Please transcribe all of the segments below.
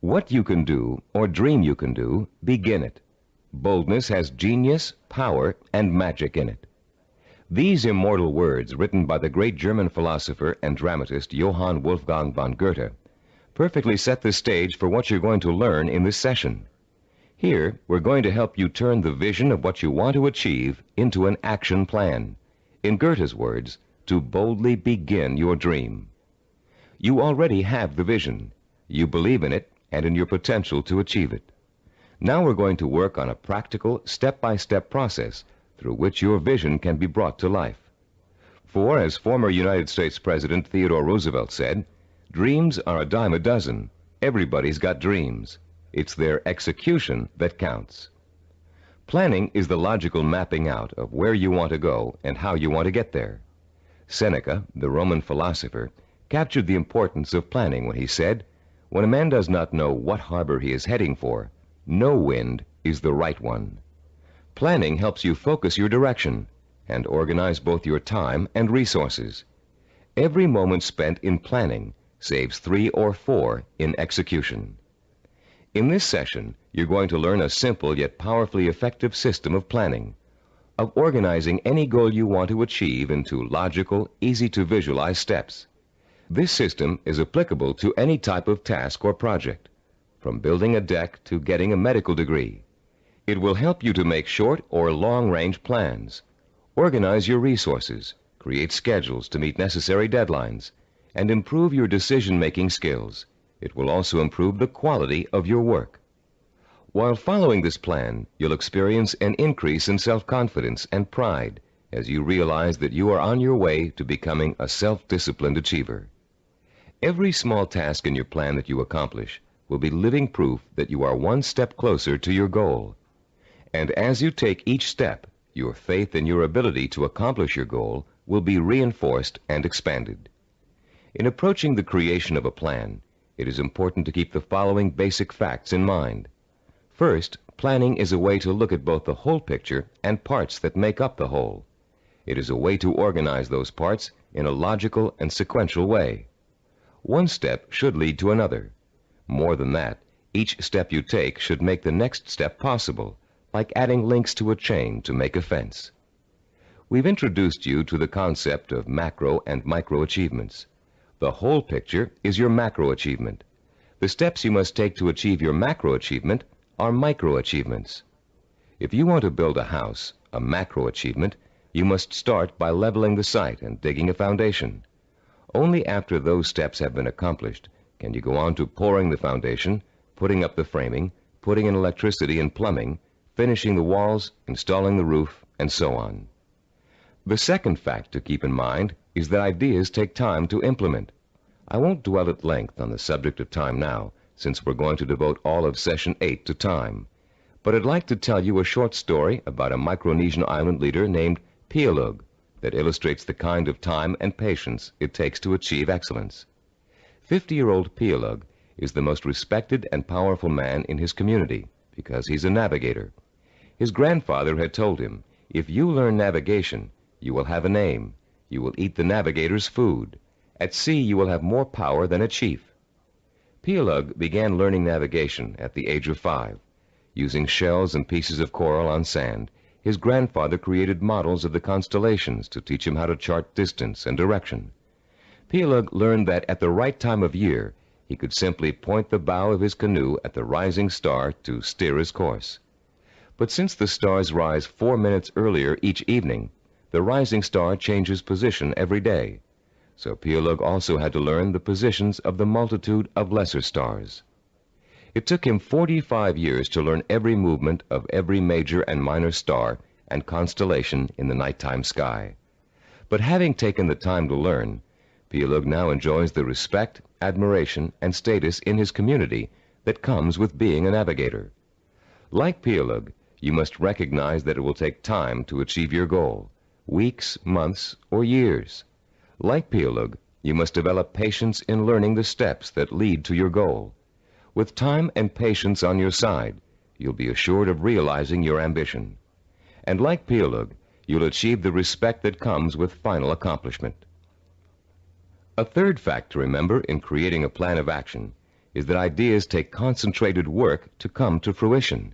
What you can do, or dream you can do, begin it. Boldness has genius, power, and magic in it. These immortal words, written by the great German philosopher and dramatist Johann Wolfgang von Goethe, perfectly set the stage for what you're going to learn in this session. Here, we're going to help you turn the vision of what you want to achieve into an action plan. In Goethe's words, to boldly begin your dream. You already have the vision. You believe in it and in your potential to achieve it. Now we're going to work on a practical, step-by-step process through which your vision can be brought to life. For, as former United States President Theodore Roosevelt said, dreams are a dime a dozen. Everybody's got dreams. It's their execution that counts. Planning is the logical mapping out of where you want to go and how you want to get there. Seneca, the Roman philosopher, captured the importance of planning when he said, "When a man does not know what harbor he is heading for, no wind is the right one." Planning helps you focus your direction and organize both your time and resources. Every moment spent in planning saves 3 or 4 in execution. In this session, you're going to learn a simple yet powerfully effective system of planning, of organizing any goal you want to achieve into logical, easy-to-visualize steps. This system is applicable to any type of task or project, from building a deck to getting a medical degree. It will help you to make short or long-range plans, organize your resources, create schedules to meet necessary deadlines, and improve your decision-making skills. It will also improve the quality of your work. While following this plan, you'll experience an increase in self-confidence and pride as you realize that you are on your way to becoming a self-disciplined achiever. Every small task in your plan that you accomplish will be living proof that you are one step closer to your goal. And as you take each step, your faith in your ability to accomplish your goal will be reinforced and expanded. In approaching the creation of a plan, it is important to keep the following basic facts in mind. First, planning is a way to look at both the whole picture and parts that make up the whole. It is a way to organize those parts in a logical and sequential way. One step should lead to another. More than that, each step you take should make the next step possible, like adding links to a chain to make a fence. We've introduced you to the concept of macro and micro achievements. The whole picture is your macro achievement. The steps you must take to achieve your macro achievement are micro achievements. If you want to build a house, a macro achievement, you must start by leveling the site and digging a foundation. Only after those steps have been accomplished can you go on to pouring the foundation, putting up the framing, putting in electricity and plumbing, finishing the walls, installing the roof, and so on. The second fact to keep in mind is that ideas take time to implement. I won't dwell at length on the subject of time now, since we're going to devote all of Session 8 to time. But I'd like to tell you a short story about a Micronesian island leader named Pialug that illustrates the kind of time and patience it takes to achieve excellence. 50-year-old Pialug is the most respected and powerful man in his community because he's a navigator. His grandfather had told him, "If you learn navigation, you will have a name. You will eat the navigator's food. At sea you will have more power than a chief." Pialug began learning navigation at the age of 5. Using shells and pieces of coral on sand, his grandfather created models of the constellations to teach him how to chart distance and direction. Pialug learned that at the right time of year, he could simply point the bow of his canoe at the rising star to steer his course. But since the stars rise 4 minutes earlier each evening, the rising star changes position every day. So Pialug also had to learn the positions of the multitude of lesser stars. It took him 45 years to learn every movement of every major and minor star and constellation in the nighttime sky. But having taken the time to learn, Pialug now enjoys the respect, admiration, and status in his community that comes with being a navigator. Like Pialug, you must recognize that it will take time to achieve your goal. Weeks, months, or years. Like Pialug, you must develop patience in learning the steps that lead to your goal. With time and patience on your side, you'll be assured of realizing your ambition. And like Pialug, you'll achieve the respect that comes with final accomplishment. A third fact to remember in creating a plan of action is that ideas take concentrated work to come to fruition.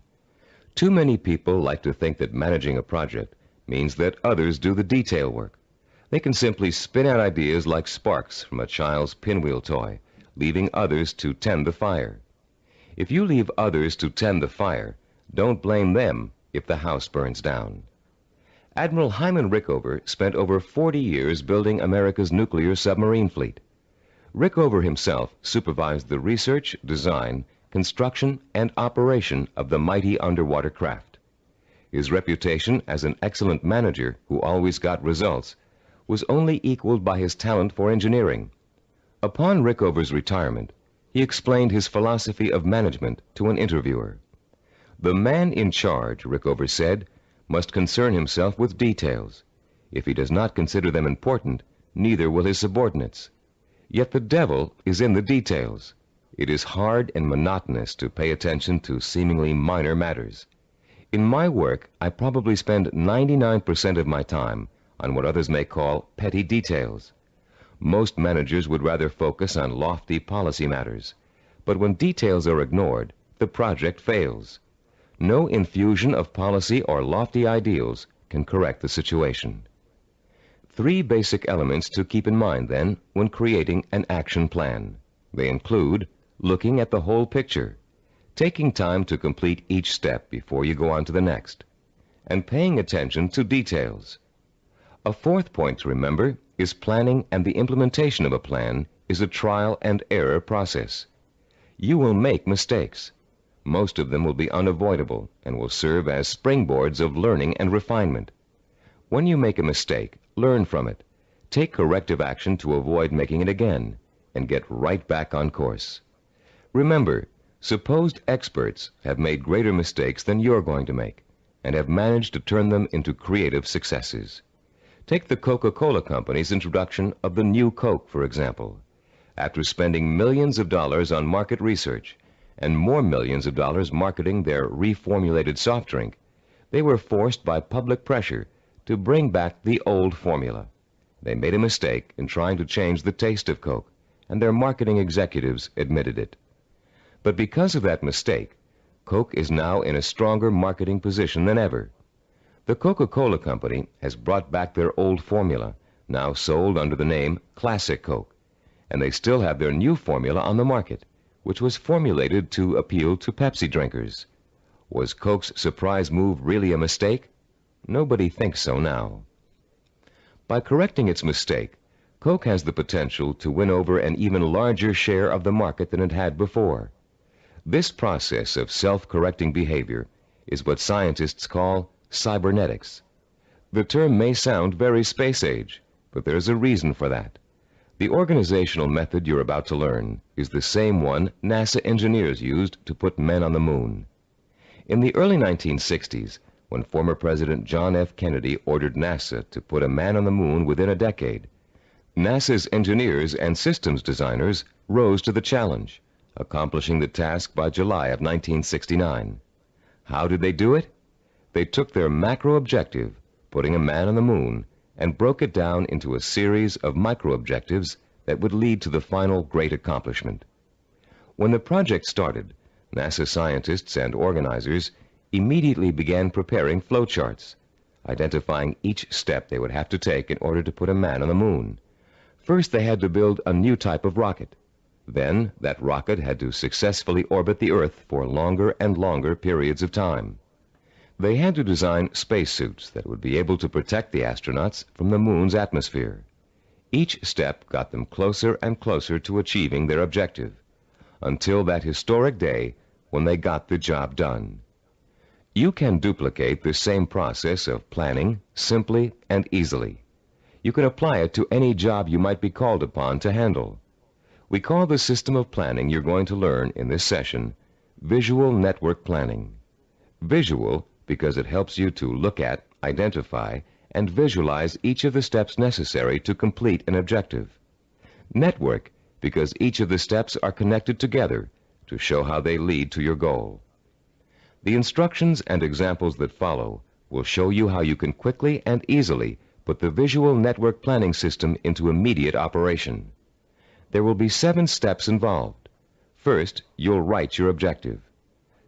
Too many people like to think that managing a project means that others do the detail work. They can simply spin out ideas like sparks from a child's pinwheel toy, leaving others to tend the fire. If you leave others to tend the fire, don't blame them if the house burns down. Admiral Hyman Rickover spent over 40 years building America's nuclear submarine fleet. Rickover himself supervised the research, design, construction, and operation of the mighty underwater craft. His reputation as an excellent manager who always got results was only equaled by his talent for engineering. Upon Rickover's retirement, he explained his philosophy of management to an interviewer. "The man in charge," Rickover said, "must concern himself with details. If he does not consider them important, neither will his subordinates. Yet the devil is in the details. It is hard and monotonous to pay attention to seemingly minor matters. In my work, I probably spend 99% of my time on what others may call petty details. Most managers would rather focus on lofty policy matters, but when details are ignored, the project fails. No infusion of policy or lofty ideals can correct the situation." 3 basic elements to keep in mind, then, when creating an action plan. They include looking at the whole picture, taking time to complete each step before you go on to the next, and paying attention to details. A 4th point to remember is planning, and the implementation of a plan is a trial and error process. You will make mistakes. Most of them will be unavoidable and will serve as springboards of learning and refinement. When you make a mistake, learn from it. Take corrective action to avoid making it again, and get right back on course. Remember, supposed experts have made greater mistakes than you're going to make, and have managed to turn them into creative successes. Take the Coca-Cola Company's introduction of the new Coke, for example. After spending millions of dollars on market research, and more millions of dollars marketing their reformulated soft drink, they were forced by public pressure to bring back the old formula. They made a mistake in trying to change the taste of Coke, and their marketing executives admitted it. But because of that mistake, Coke is now in a stronger marketing position than ever. The Coca-Cola Company has brought back their old formula, now sold under the name Classic Coke, and they still have their new formula on the market, which was formulated to appeal to Pepsi drinkers. Was Coke's surprise move really a mistake? Nobody thinks so now. By correcting its mistake, Coke has the potential to win over an even larger share of the market than it had before. This process of self-correcting behavior is what scientists call cybernetics. The term may sound very space age, but there's a reason for that. The organizational method you're about to learn is the same one NASA engineers used to put men on the moon. In the early 1960s, when former President John F. Kennedy ordered NASA to put a man on the moon within a decade, NASA's engineers and systems designers rose to the challenge, accomplishing the task by July of 1969. How did they do it? They took their macro objective, putting a man on the moon, and broke it down into a series of micro objectives that would lead to the final great accomplishment. When the project started, NASA scientists and organizers immediately began preparing flowcharts, identifying each step they would have to take in order to put a man on the moon. First, they had to build a new type of rocket. Then, that rocket had to successfully orbit the Earth for longer and longer periods of time. They had to design spacesuits that would be able to protect the astronauts from the moon's atmosphere. Each step got them closer and closer to achieving their objective, until that historic day when they got the job done. You can duplicate the same process of planning simply and easily. You can apply it to any job you might be called upon to handle. We call the system of planning you're going to learn in this session visual network planning. Visual because it helps you to look at, identify, and visualize each of the steps necessary to complete an objective. Network because each of the steps are connected together to show how they lead to your goal. The instructions and examples that follow will show you how you can quickly and easily put the visual network planning system into immediate operation. There will be 7 steps involved. First, you'll write your objective.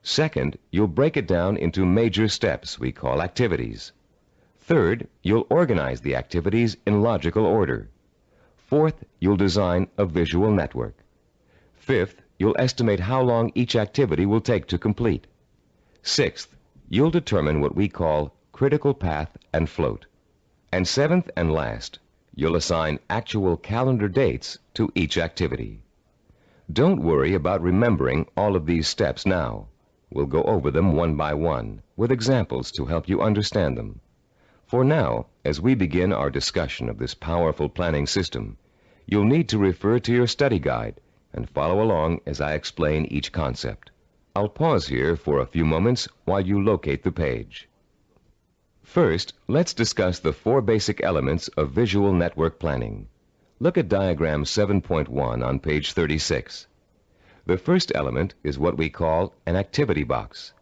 Second, you'll break it down into major steps we call activities. Third, you'll organize the activities in logical order. Fourth, you'll design a visual network. Fifth, you'll estimate how long each activity will take to complete. Sixth, you'll determine what we call critical path and float. And seventh and last, you'll assign actual calendar dates to each activity. Don't worry about remembering all of these steps now. We'll go over them one by one, with examples to help you understand them. For now, as we begin our discussion of this powerful planning system, you'll need to refer to your study guide and follow along as I explain each concept. I'll pause here for a few moments while you locate the page. First, let's discuss the four basic elements of visual network planning. Look at diagram 7.1 on page 36. The first element is what we call an activity box.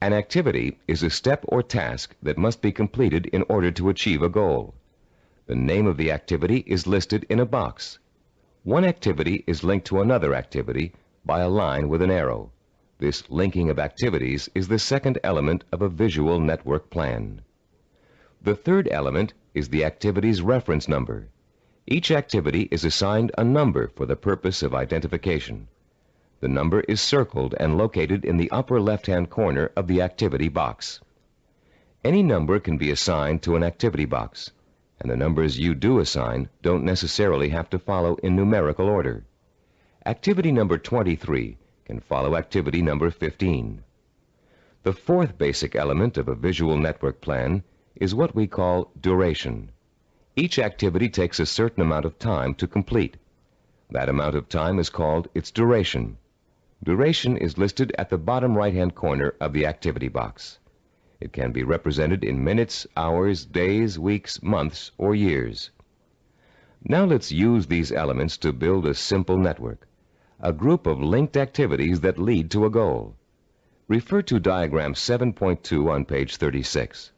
An activity is a step or task that must be completed in order to achieve a goal. The name of the activity is listed in a box. One activity is linked to another activity by a line with an arrow. This linking of activities is the second element of a visual network plan. The third element is the activity's reference number. Each activity is assigned a number for the purpose of identification. The number is circled and located in the upper left-hand corner of the activity box. Any number can be assigned to an activity box, and the numbers you do assign don't necessarily have to follow in numerical order. Activity number 23 can follow activity number 15. The fourth basic element of a visual network plan is what we call duration. Each activity takes a certain amount of time to complete. That amount of time is called its duration. Duration is listed at the bottom right-hand corner of the activity box. It can be represented in minutes, hours, days, weeks, months, or years. Now let's use these elements to build a simple network, a group of linked activities that lead to a goal. Refer to diagram 7.2 on page 36.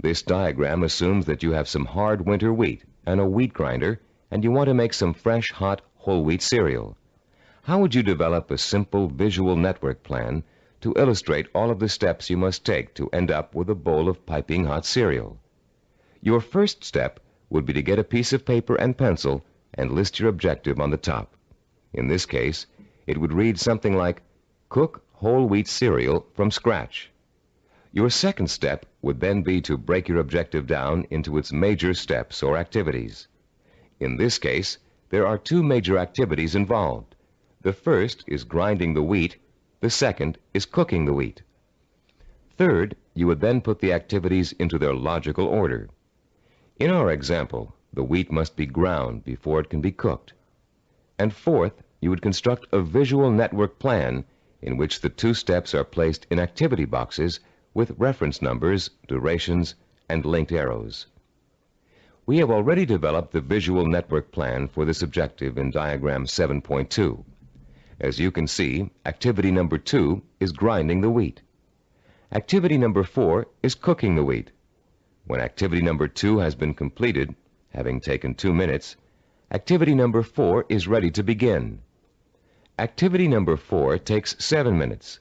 This diagram assumes that you have some hard winter wheat and a wheat grinder, and you want to make some fresh, hot, whole wheat cereal. How would you develop a simple visual network plan to illustrate all of the steps you must take to end up with a bowl of piping hot cereal? Your first step would be to get a piece of paper and pencil and list your objective on the top. In this case, it would read something like, cook whole wheat cereal from scratch. Your second step would then be to break your objective down into its major steps or activities. In this case, there are two major activities involved. The first is grinding the wheat. The second is cooking the wheat. Third, you would then put the activities into their logical order. In our example, the wheat must be ground before it can be cooked. And fourth, you would construct a visual network plan in which the two steps are placed in activity boxes with reference numbers, durations, and linked arrows. We have already developed the visual network plan for this objective in diagram 7.2. As you can see, activity number 2 is grinding the wheat. Activity number 4 is cooking the wheat. When activity number 2 has been completed, having taken 2 minutes, activity number 4 is ready to begin. Activity number 4 takes 7 minutes.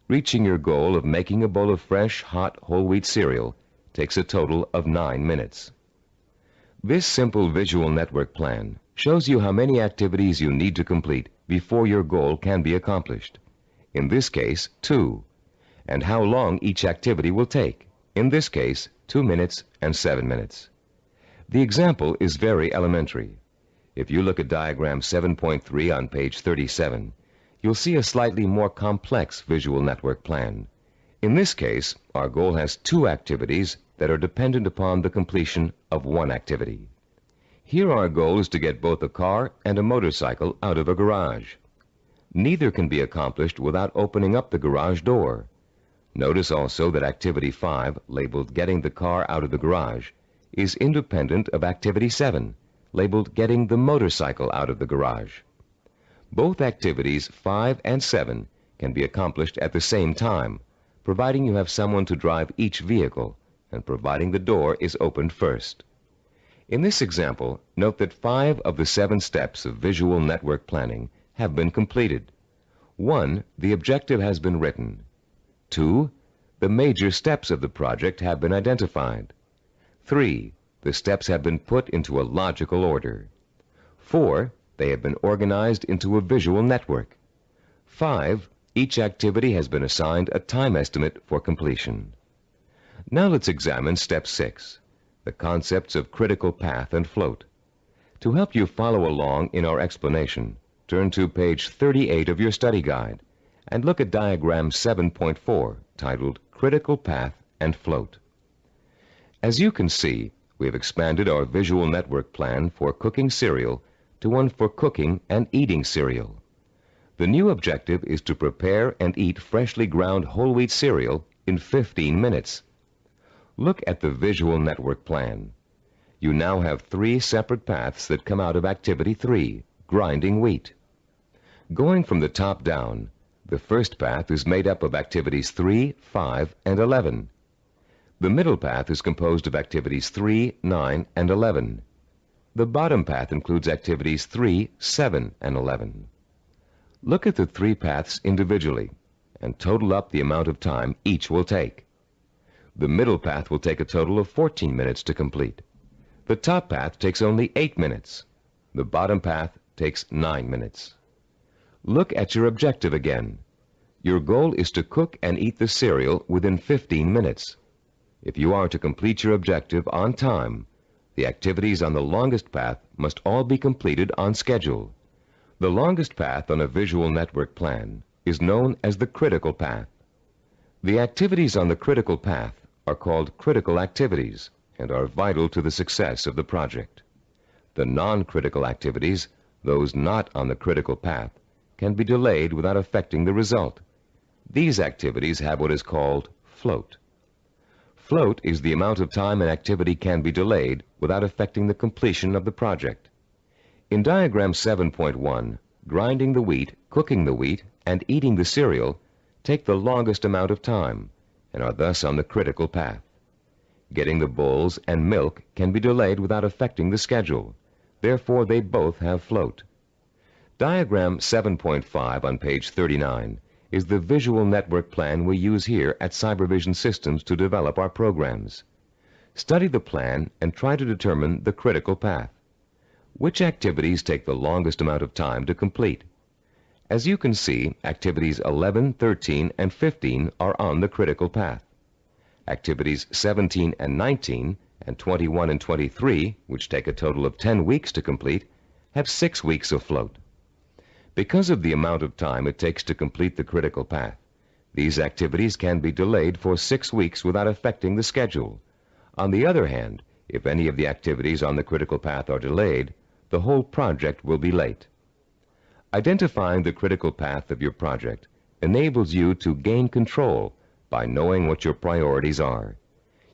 Reaching your goal of making a bowl of fresh, hot, whole wheat cereal takes a total of 9 minutes. This simple visual network plan shows you how many activities you need to complete before your goal can be accomplished. In this case, 2. And how long each activity will take. In this case, 2 minutes and 7 minutes. The example is very elementary. If you look at diagram 7.3 on page 37, you'll see a slightly more complex visual network plan. In this case, our goal has 2 activities that are dependent upon the completion of 1 activity. Here our goal is to get both a car and a motorcycle out of a garage. Neither can be accomplished without opening up the garage door. Notice also that activity 5, labeled getting the car out of the garage, is independent of activity 7, labeled getting the motorcycle out of the garage. Both activities 5 and 7 can be accomplished at the same time, providing you have someone to drive each vehicle and providing the door is opened first. In this example, note that 5 of the 7 steps of visual network planning have been completed. 1. The objective has been written. 2. The major steps of the project have been identified. 3. The steps have been put into a logical order. 4. They have been organized into a visual network. 5. Each activity has been assigned a time estimate for completion. Now let's examine Step 6, the concepts of critical path and float. To help you follow along in our explanation, turn to page 38 of your study guide and look at diagram 7.4, titled Critical Path and Float. As you can see, we have expanded our visual network plan for cooking cereal to one for cooking and eating cereal. The new objective is to prepare and eat freshly ground whole wheat cereal in 15 minutes. Look at the visual network plan. You now have 3 separate paths that come out of Activity 3, grinding wheat. Going from the top down, the first path is made up of Activities 3, 5, and 11. The middle path is composed of Activities 3, 9, and 11. The bottom path includes Activities 3, 7, and 11. Look at the 3 paths individually and total up the amount of time each will take. The middle path will take a total of 14 minutes to complete. The top path takes only 8 minutes. The bottom path takes 9 minutes. Look at your objective again. Your goal is to cook and eat the cereal within 15 minutes. If you are to complete your objective on time, the activities on the longest path must all be completed on schedule. The longest path on a visual network plan is known as the critical path. The activities on the critical path are called critical activities and are vital to the success of the project. The non-critical activities, those not on the critical path, can be delayed without affecting the result. These activities have what is called float. Float is the amount of time an activity can be delayed without affecting the completion of the project. In diagram 7.1, grinding the wheat, cooking the wheat, and eating the cereal take the longest amount of time and are thus on the critical path. Getting the bowls and milk can be delayed without affecting the schedule. Therefore, they both have float. Diagram 7.5 on page 39 is the visual network plan we use here at Cybervision Systems to develop our programs. Study the plan and try to determine the critical path. Which activities take the longest amount of time to complete? As you can see, activities 11, 13, and 15 are on the critical path. Activities 17 and 19, and 21 and 23, which take a total of 10 weeks to complete, have 6 weeks of float. Because of the amount of time it takes to complete the critical path, these activities can be delayed for 6 weeks without affecting the schedule. On the other hand, if any of the activities on the critical path are delayed, the whole project will be late. Identifying the critical path of your project enables you to gain control by knowing what your priorities are.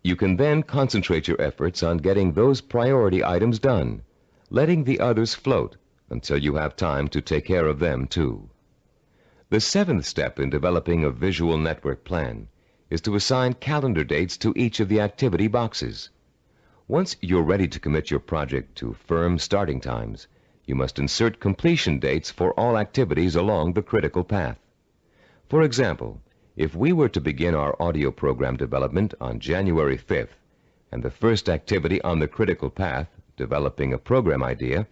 You can then concentrate your efforts on getting those priority items done, letting the others float until you have time to take care of them too. The 7th step in developing a visual network plan is to assign calendar dates to each of the activity boxes. Once you're ready to commit your project to firm starting times, you must insert completion dates for all activities along the critical path. For example, if we were to begin our audio program development on January 5th, and the first activity on the critical path, developing a program idea,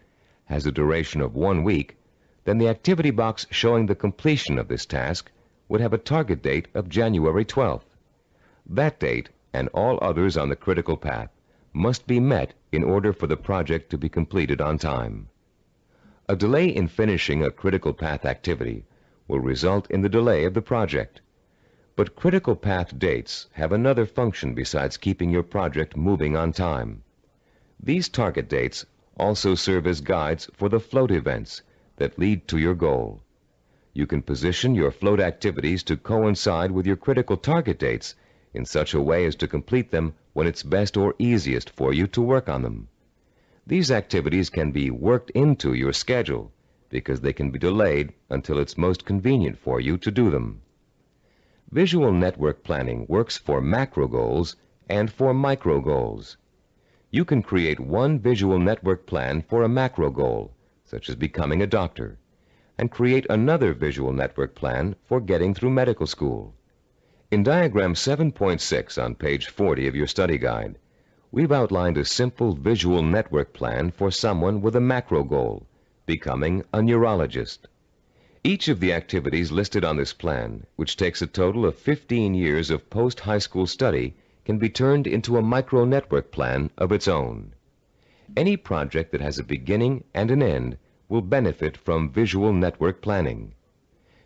has a duration of 1 week, then the activity box showing the completion of this task would have a target date of January 12th. That date, and all others on the critical path, must be met in order for the project to be completed on time. A delay in finishing a critical path activity will result in the delay of the project. But critical path dates have another function besides keeping your project moving on time. These target dates also serve as guides for the float events that lead to your goal. You can position your float activities to coincide with your critical target dates in such a way as to complete them when it's best or easiest for you to work on them. These activities can be worked into your schedule because they can be delayed until it's most convenient for you to do them. Visual network planning works for macro goals and for micro goals. You can create one visual network plan for a macro goal, such as becoming a doctor, and create another visual network plan for getting through medical school. In diagram 7.6 on page 40 of your study guide, we've outlined a simple visual network plan for someone with a macro goal, becoming a neurologist. Each of the activities listed on this plan, which takes a total of 15 years of post-high school study, can be turned into a micro-network plan of its own. Any project that has a beginning and an end will benefit from visual network planning.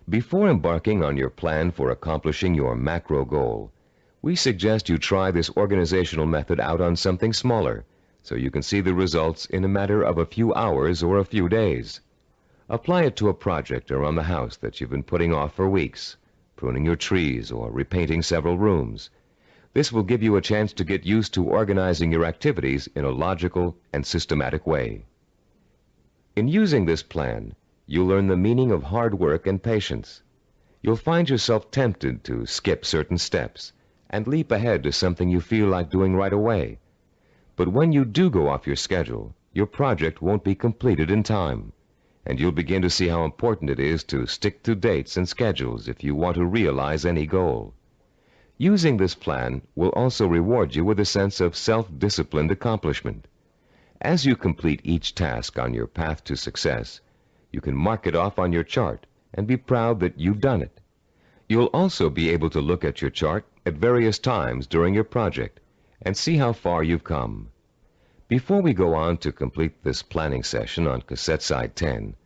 Before embarking on your plan for accomplishing your macro goal, we suggest you try this organizational method out on something smaller, so you can see the results in a matter of a few hours or a few days. Apply it to a project around the house that you've been putting off for weeks, pruning your trees or repainting several rooms. This will give you a chance to get used to organizing your activities in a logical and systematic way. In using this plan, you'll learn the meaning of hard work and patience. You'll find yourself tempted to skip certain steps and leap ahead to something you feel like doing right away. But when you do go off your schedule, your project won't be completed in time, and you'll begin to see how important it is to stick to dates and schedules if you want to realize any goal. Using this plan will also reward you with a sense of self-disciplined accomplishment. As you complete each task on your path to success, you can mark it off on your chart and be proud that you've done it. You'll also be able to look at your chart at various times during your project and see how far you've come. Before we go on to complete this planning session on cassette side 10,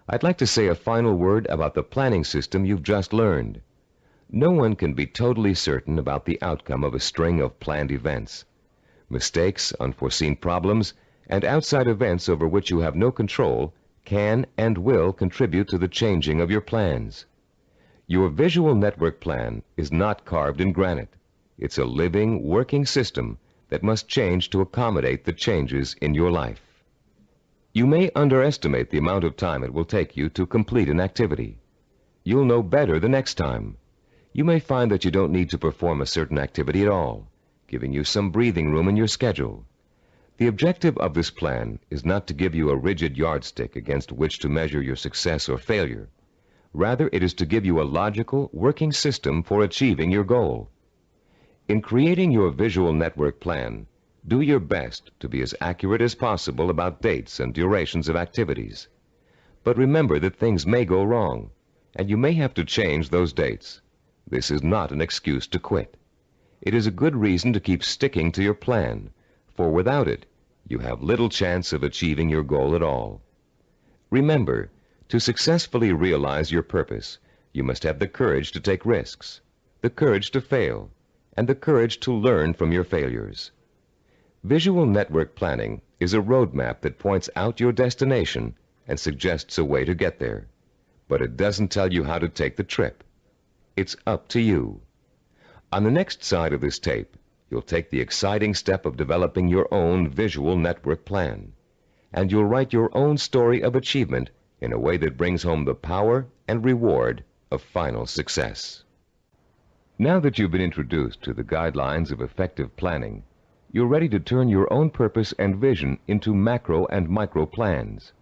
I'd like to say a final word about the planning system you've just learned. No one can be totally certain about the outcome of a string of planned events. Mistakes, unforeseen problems, and outside events over which you have no control can and will contribute to the changing of your plans. Your visual network plan is not carved in granite. It's a living, working system that must change to accommodate the changes in your life. You may underestimate the amount of time it will take you to complete an activity. You'll know better the next time. You may find that you don't need to perform a certain activity at all, giving you some breathing room in your schedule. The objective of this plan is not to give you a rigid yardstick against which to measure your success or failure. Rather, it is to give you a logical, working system for achieving your goal. In creating your visual network plan, do your best to be as accurate as possible about dates and durations of activities. But remember that things may go wrong, and you may have to change those dates. This is not an excuse to quit. It is a good reason to keep sticking to your plan, for without it, you have little chance of achieving your goal at all. Remember, to successfully realize your purpose, you must have the courage to take risks, the courage to fail, and the courage to learn from your failures. Visual network planning is a roadmap that points out your destination and suggests a way to get there. But it doesn't tell you how to take the trip. It's up to you. On the next side of this tape, you'll take the exciting step of developing your own visual network plan, and you'll write your own story of achievement in a way that brings home the power and reward of final success. Now that you've been introduced to the guidelines of effective planning, you're ready to turn your own purpose and vision into macro and micro plans.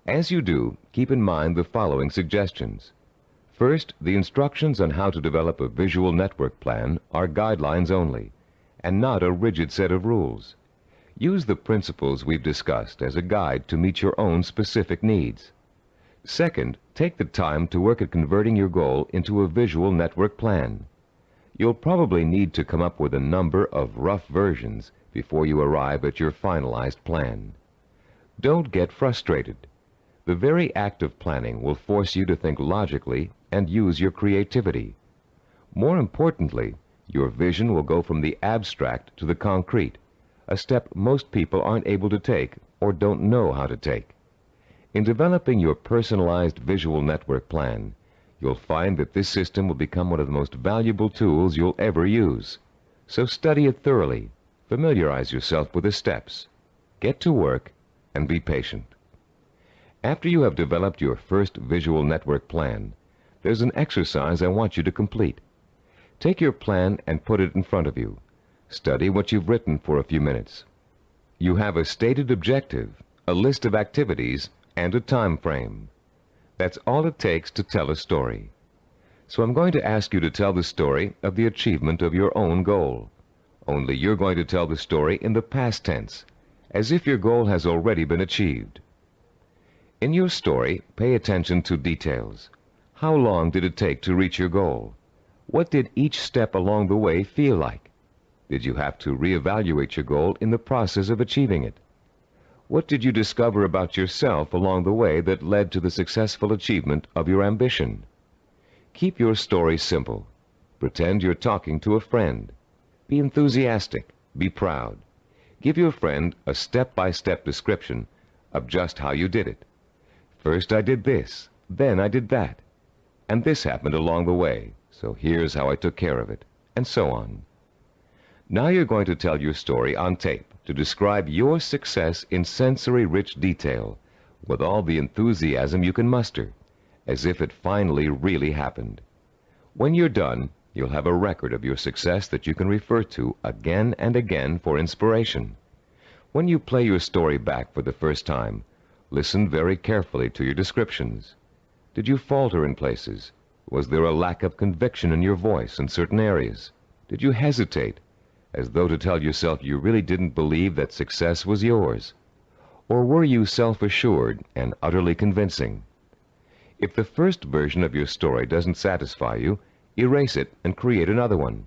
As you do, keep in mind the following suggestions. First, the instructions on how to develop a visual network plan are guidelines only, and not a rigid set of rules. Use the principles we've discussed as a guide to meet your own specific needs. Second, take the time to work at converting your goal into a visual network plan. You'll probably need to come up with a number of rough versions before you arrive at your finalized plan. Don't get frustrated. The very act of planning will force you to think logically and use your creativity. More importantly, your vision will go from the abstract to the concrete, a step most people aren't able to take or don't know how to take. In developing your personalized visual network plan, you'll find that this system will become one of the most valuable tools you'll ever use. So study it thoroughly, familiarize yourself with the steps, get to work, and be patient. After you have developed your first visual network plan, there's an exercise I want you to complete. Take your plan and put it in front of you. Study what you've written for a few minutes. You have a stated objective, a list of activities, and a time frame. That's all it takes to tell a story. So I'm going to ask you to tell the story of the achievement of your own goal. Only you're going to tell the story in the past tense, as if your goal has already been achieved. In your story, pay attention to details. How long did it take to reach your goal? What did each step along the way feel like? Did you have to reevaluate your goal in the process of achieving it? What did you discover about yourself along the way that led to the successful achievement of your ambition? Keep your story simple. Pretend you're talking to a friend. Be enthusiastic. Be proud. Give your friend a step-by-step description of just how you did it. First I did this, then I did that, and this happened along the way, so here's how I took care of it, and so on. Now you're going to tell your story on tape to describe your success in sensory-rich detail, with all the enthusiasm you can muster, as if it finally really happened. When you're done, you'll have a record of your success that you can refer to again and again for inspiration. When you play your story back for the first time, listen very carefully to your descriptions. Did you falter in places? Was there a lack of conviction in your voice in certain areas? Did you hesitate, as though to tell yourself you really didn't believe that success was yours? Or were you self-assured and utterly convincing? If the first version of your story doesn't satisfy you, erase it and create another one.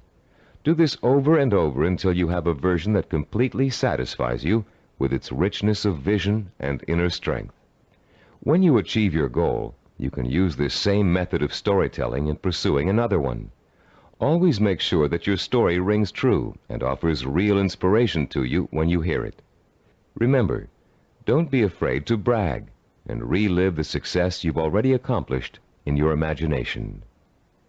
Do this over and over until you have a version that completely satisfies you with its richness of vision and inner strength. When you achieve your goal, you can use this same method of storytelling in pursuing another one. Always make sure that your story rings true and offers real inspiration to you when you hear it. Remember, don't be afraid to brag and relive the success you've already accomplished in your imagination.